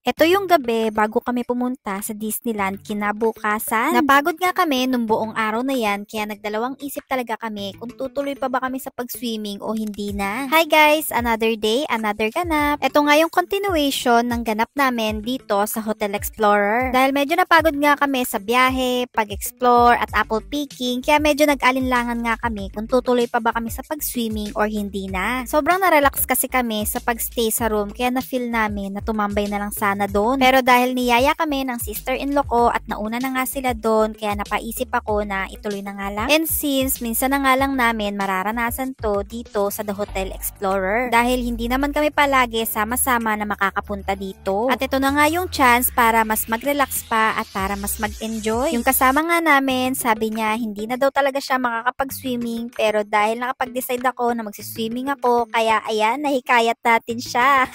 Ito yung gabi bago kami pumunta sa Disneyland kinabukasan. Napagod nga kami nung buong araw na yan kaya nagdalawang isip talaga kami kung tutuloy pa ba kami sa pag-swimming o hindi na. Hi guys! Another day, another ganap. Ito nga yung continuation ng ganap namin dito sa Hotel Explorer. Dahil medyo napagod nga kami sa biyahe, pag-explore at apple picking kaya medyo nag-alinlangan nga kami kung tutuloy pa ba kami sa pag-swimming or hindi na. Sobrang na-relax kasi kami sa pag-stay sa room kaya na-feel namin na tumambay na lang sana doon. Pero dahil niyaya kami ng sister-in-law ko at nauna na nga sila doon, kaya napaisip ako na ituloy na nga lang. And since minsan na nga lang namin mararanasan to dito sa The Hotel Explorer, dahil hindi naman kami palagi sama-sama na makakapunta dito. At ito na nga yung chance para mas mag-relax pa at para mas mag-enjoy. Yung kasama nga namin, sabi niya hindi na daw talaga siya makakapag-swimming, pero dahil nakapag-decide ako na magsiswimming ako, kaya ayan, nahikayat natin siya.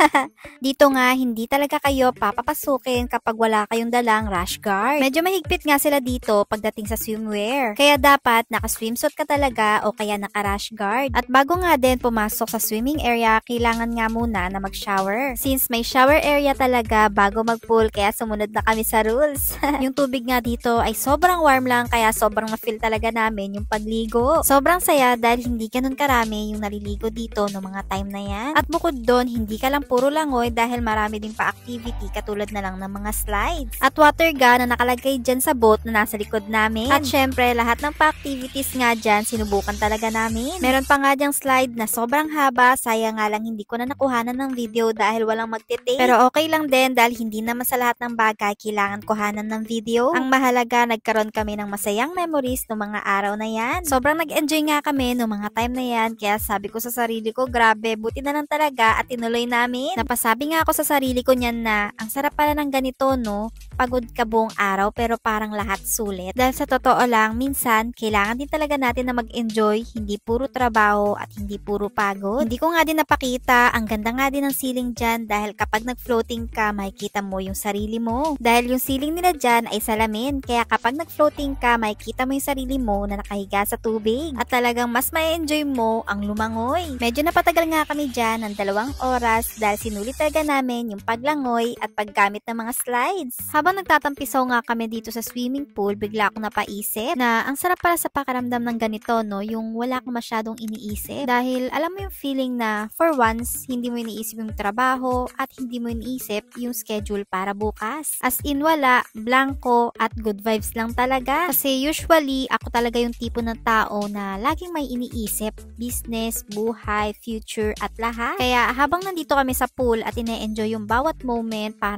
Dito nga, hindi talaga kayo papapasukin kapag wala kayong dalang rash guard. Medyo mahigpit nga sila dito pagdating sa swimwear. Kaya dapat naka-swimsuit ka talaga o kaya naka-rash guard. At bago nga din pumasok sa swimming area, kailangan nga muna na mag-shower. Since may shower area talaga bago mag-pool, kaya sumunod na kami sa rules. Yung tubig nga dito ay sobrang warm lang, kaya sobrang ma-feel talaga namin yung pagligo. Sobrang saya dahil hindi ganun karami yung naliligo dito no mga time na yan. At bukod doon, hindi ka lang puro langoy dahil marami din pa activity katulad na lang ng mga slides. At water gun na nakalagay dyan sa boat na nasa likod namin. At syempre, lahat ng pa-activities nga dyan, sinubukan talaga namin. Meron pa nga dyang slide na sobrang haba, sayang nga lang hindi ko na nakuhanan ng video dahil walang magtitake. Pero okay lang din dahil hindi naman sa lahat ng bagay kailangan kuhanan ng video. Ang mahalaga, nagkaroon kami ng masayang memories ng mga araw na yan. Sobrang nag-enjoy nga kami ng mga time na yan, kaya sabi ko sa sarili ko, grabe, buti na lang talaga at tinuloy namin. Napasabi nga ako sa sarili ko niyan na ang sarap pala ng ganito, no? Pagod ka buong araw pero parang lahat sulit. Dahil sa totoo lang, minsan, kailangan din talaga natin na mag-enjoy, hindi puro trabaho at hindi puro pagod. Hindi ko nga din napakita, ang ganda nga din ng ceiling dyan dahil kapag nag-floating ka, makikita mo yung sarili mo. Dahil yung ceiling nila dyan ay salamin, kaya kapag nag-floating ka, makikita mo yung sarili mo na nakahiga sa tubig. At talagang mas ma-enjoy mo ang lumangoy. Medyo napatagal nga kami dyan ng 2 oras dahil sinulit talaga namin yung paglangoy at paggamit ng mga slides. Habang nagtatampisaw nga kami dito sa swimming pool, bigla akong napaisip na ang sarap pala sa pakiramdam ng ganito, no? Yung wala kang masyadong iniisip. Dahil alam mo yung feeling na for once, hindi mo iniisip yung trabaho at hindi mo iniisip yung schedule para bukas. As in wala, blanco at good vibes lang talaga. Kasi usually, ako talaga yung tipo ng tao na laging may iniisip. Business, buhay, future at lahat. Kaya habang nandito kami sa pool at ine-enjoy yung bawat moment, parang